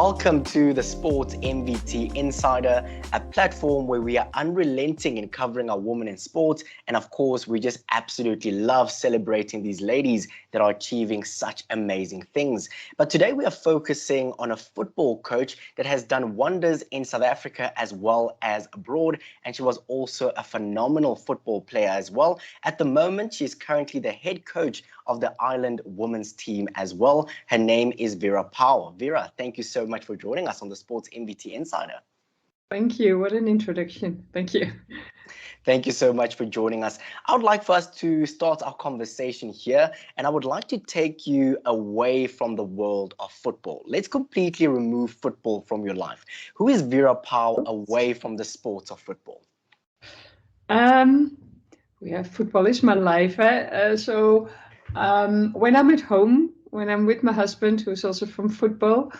Welcome to the Sports MVT Insider, a platform where we are unrelenting in covering our women in sport. And of course, we just absolutely love celebrating these ladies that are achieving such amazing things. But today we are focusing on a football coach that has done wonders in South Africa as well as abroad. And she was also a phenomenal football player as well. At the moment, she is currently the head coach of the Ireland women's team as well. Her name is Vera Pauw. Vera, thank you so much for joining us on the Sports MVT Insider. Thank you. What an introduction. Thank you. Thank you so much for joining us. I would like for us to start our conversation here, and I would like to take you away from the world of football. Let's completely remove football from your life. Who is Vera Pauw away from the sports of football? Football is my life. When I'm at home, when I'm with my husband, who's also from football,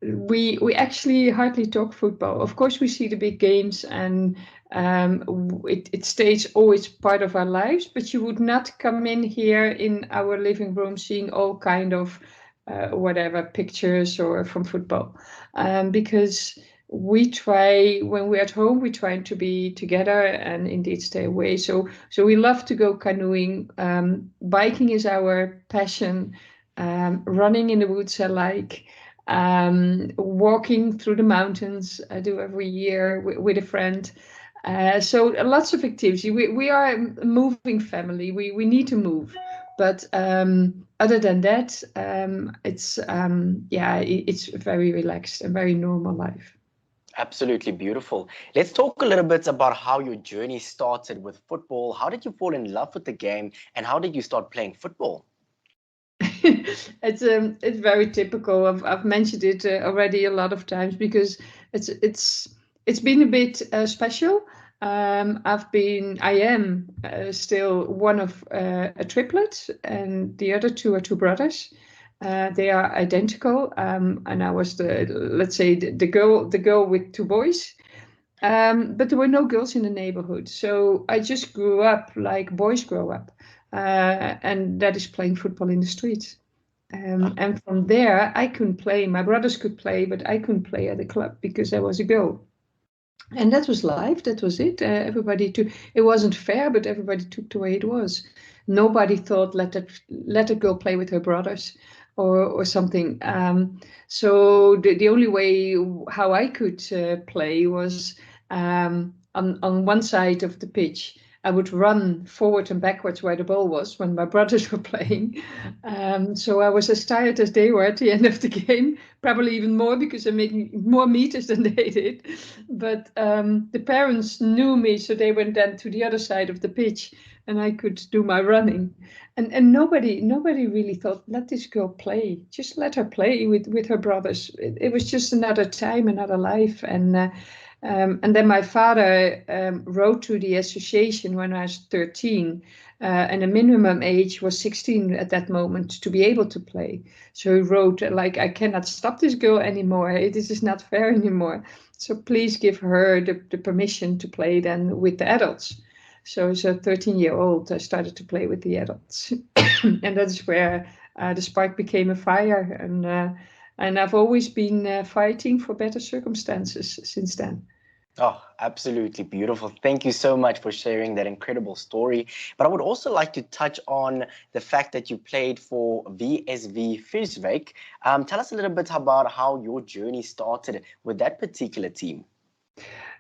we actually hardly talk football. Of course, we see the big games, and it stays always part of our lives. But you would not come in here in our living room seeing all kind of pictures or from football, because we try, when we're at home, we try to be together and indeed stay away. So we love to go canoeing. Biking is our passion. Running in the woods I like. Walking through the mountains I do every year with a friend. So lots of activity. We are a moving family. We need to move. But other than that, it's very relaxed and very normal life. Absolutely beautiful. Let's talk a little bit about how your journey started with football. How did you fall in love with the game, and how did you start playing football? It's very typical. I've mentioned it already a lot of times because it's been a bit special. I am still one of a triplet, and the other two are two brothers. They are identical, and I was the girl with two boys. But there were no girls in the neighborhood, so I just grew up like boys grow up, and that is playing football in the streets. And from there, I couldn't play. My brothers could play, but I couldn't play at the club because I was a girl. And that was life. That was it. It wasn't fair, but everybody took the way it was. Nobody thought let a girl play with her brothers or something. So the only way how I could play was on one side of the pitch. I would run forward and backwards where the ball was when my brothers were playing. So I was as tired as they were at the end of the game, probably even more because I'm making more meters than they did. But the parents knew me, so they went then to the other side of the pitch and I could do my running. And nobody really thought, let this girl play. Just let her play with her brothers. It was just another time, another life. And then my father wrote to the association when I was 13, and the minimum age was 16 at that moment to be able to play. So he wrote, like, I cannot stop this girl anymore. This is not fair anymore. So please give her the permission to play then with the adults. So as a 13-year-old, I started to play with the adults. And that's where the spark became a fire. And I've always been fighting for better circumstances since then. Oh, absolutely beautiful. Thank you so much for sharing that incredible story. But I would also like to touch on the fact that you played for VSV Vreeswijk. Tell us a little bit about how your journey started with that particular team.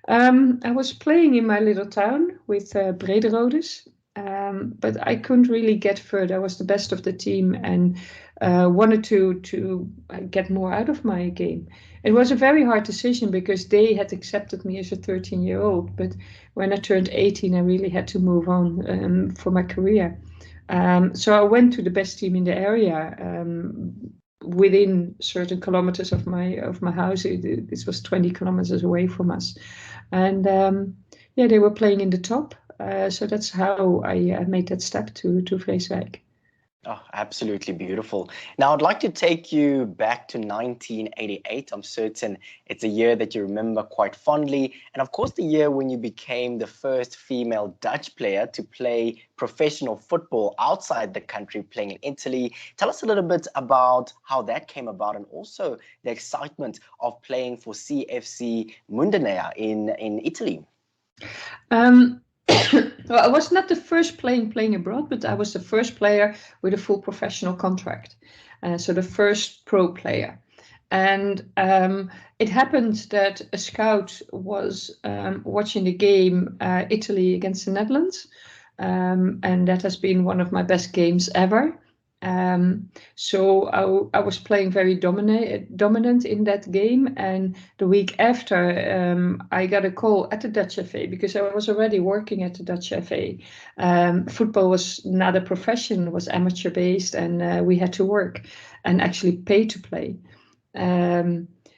I was playing in my little town with 𝗙𝗱𝗶𝗹, but I couldn't really get further. I was the best of the team and wanted to get more out of my game. It was a very hard decision because they had accepted me as a 13-year-old, but when I turned 18, I really had to move on for my career. So I went to the best team in the area, within certain kilometers of my house. This was 20 kilometers away from us, and they were playing in the top. So that's how I made that step to Vreeswijk. Oh, absolutely beautiful. Now, I'd like to take you back to 1988. I'm certain it's a year that you remember quite fondly. And of course, the year when you became the first female Dutch player to play professional football outside the country, playing in Italy. Tell us a little bit about how that came about and also the excitement of playing for CFC Modena in Italy. Um, well, I was not the first playing abroad, but I was the first player with a full professional contract. So the first pro player. And it happened that a scout was watching the game Italy against the Netherlands. And that has been one of my best games ever. So I was playing very dominant in that game, and the week after I got a call at the Dutch FA because I was already working at the Dutch FA. Football was not a profession, was amateur based, and we had to work and actually pay to play.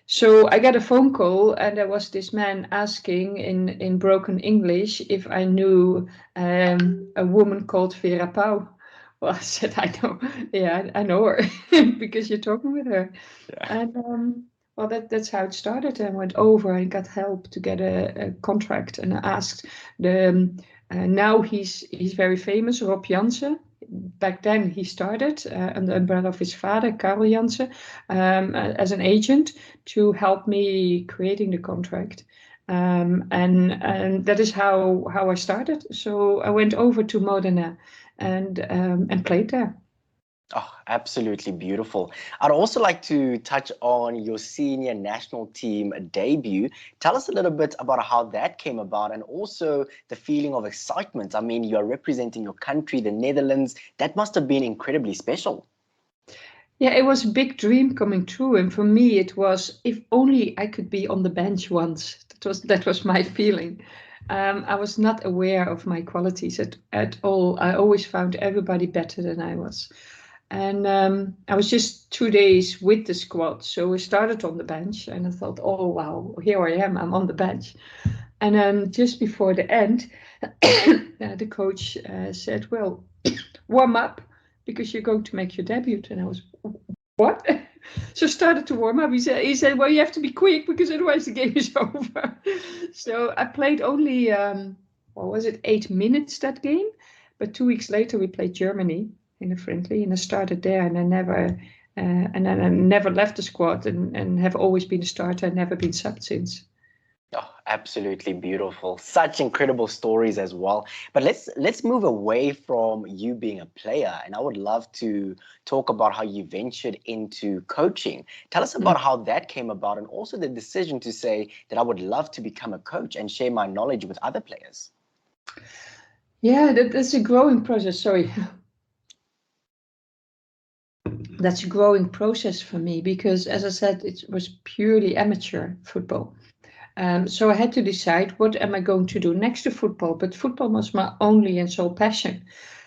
So I got a phone call, and there was this man asking in broken English if I knew a woman called Vera Pauw. Well, I said, I know, yeah, I know her because you're talking with her. Yeah. And well, that's how it started. I went over and got help to get a contract, and I asked the now he's very famous, 𝗀𝗻𝗶𝗹. Back then he started under the umbrella of his father, 𝗀𝗻𝗶𝗹, as an agent to help me creating the contract. And that is how I started. So I went over to Modena and played there. Oh, absolutely beautiful. I'd also like to touch on your senior national team debut. Tell us a little bit about how that came about and also the feeling of excitement. I mean, you are representing your country, the Netherlands. That must have been incredibly special. Yeah, it was a big dream coming true. And for me, it was, if only I could be on the bench once. That was my feeling. I was not aware of my qualities at all. I always found everybody better than I was. And I was just 2 days with the squad. So we started on the bench and I thought, oh, wow, here I am, I'm on the bench. And then just before the end, the coach said, well, warm up because you're going to make your debut. And I was, what? So I started to warm up. He said, well, you have to be quick because otherwise the game is over. So I played only, 8 minutes that game? But 2 weeks later, we played Germany in a friendly, and I started there, and I never left the squad, and have always been a starter, and never been subbed since. Oh, absolutely beautiful. Such incredible stories as well. But let's move away from you being a player, and I would love to talk about how you ventured into coaching. Tell us about how that came about, and also the decision to say that I would love to become a coach and share my knowledge with other players. Yeah, that's a growing process. Sorry. That's a growing process for me because, as I said, it was purely amateur football. So I had to decide, what am I going to do next to football? But football was my only and sole passion.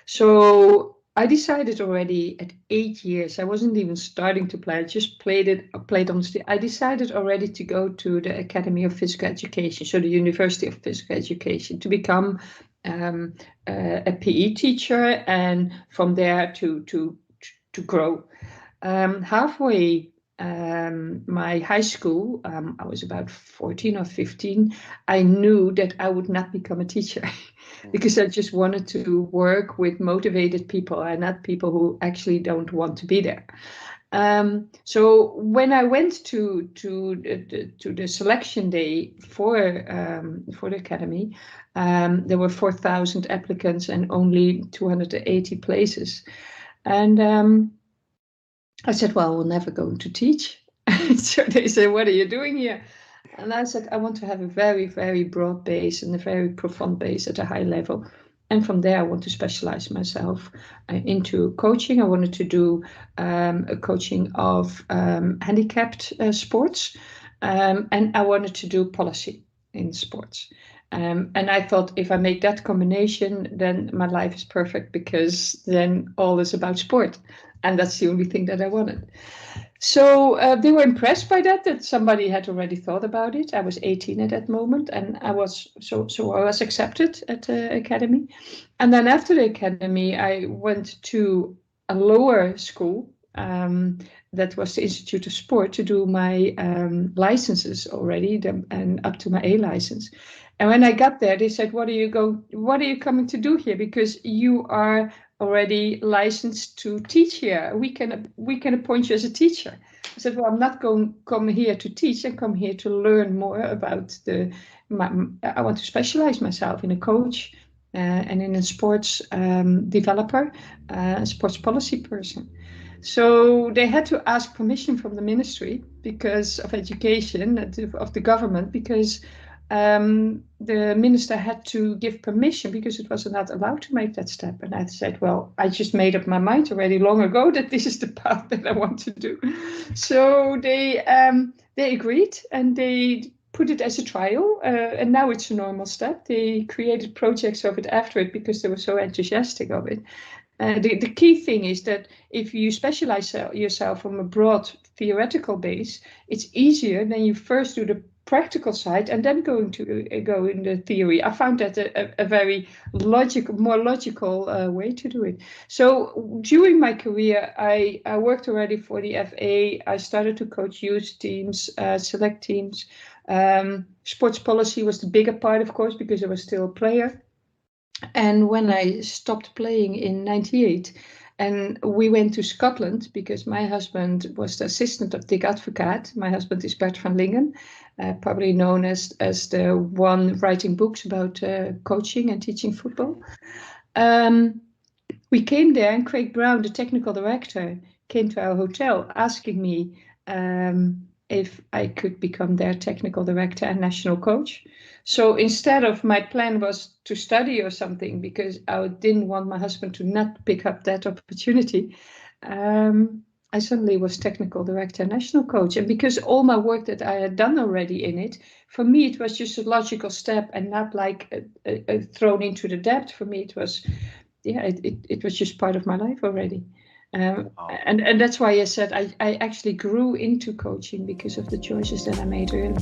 So I decided already at 8 years, I wasn't even starting to play, I just played on the street. I decided already to go to the Academy of Physical Education, so the University of Physical Education, to become a PE teacher, and from there to grow. Halfway my high school, I was about 14 or 15, I knew that I would not become a teacher because I just wanted to work with motivated people and not people who actually don't want to be there. So when I went to the selection day for the academy, there were 4,000 applicants and only 280 places. And I said, well, we're never going to teach. So they said, what are you doing here? And I said, I want to have a very, very broad base and a very profound base at a high level. And from there, I want to specialize myself into coaching. I wanted to do a coaching of handicapped sports. And I wanted to do policy in sports. And I thought, if I make that combination, then my life is perfect, because then all is about sport. And that's the only thing that I wanted. So they were impressed by that somebody had already thought about it. I was 18 at that moment, and I was accepted at the academy. And then after the academy, I went to a lower school. That was the Institute of Sport, to do my licenses already, and up to my A license. And when I got there, they said, what are you coming to do here? Because you are already licensed to teach here. We can appoint you as a teacher. I said, well, I'm not come here to teach. I come here to learn more about I want to specialize myself in a coach and in a sports developer, sports policy person. So they had to ask permission from the Ministry because of Education, of the government, because the minister had to give permission because it was not allowed to make that step. And I said, well, I just made up my mind already long ago that this is the path that I want to do. So they agreed, and they put it as a trial, and now it's a normal step. They created projects of it after it because they were so enthusiastic of it. The key thing is that if you specialize yourself from a broad theoretical base, it's easier than you first do the practical side and then go in the theory. I found that a very more logical way to do it. So during my career, I worked already for the FA. I started to coach youth teams, select teams. Sports policy was the bigger part, of course, because I was still a player. And when I stopped playing in '98, and we went to Scotland because my husband was the assistant of Dick Advocaat. My husband is Bert van Lingen, probably known as the one writing books about coaching and teaching football. We came there, and Craig Brown, the technical director, came to our hotel asking me if I could become their technical director and national coach. So instead of, my plan was to study or something, because I didn't want my husband to not pick up that opportunity. I suddenly was technical director and national coach. And because all my work that I had done already in it, for me, it was just a logical step and not like thrown into the depth. For me, it was, it was just part of my life already. And that's why I said I actually grew into coaching because of the choices that I made early.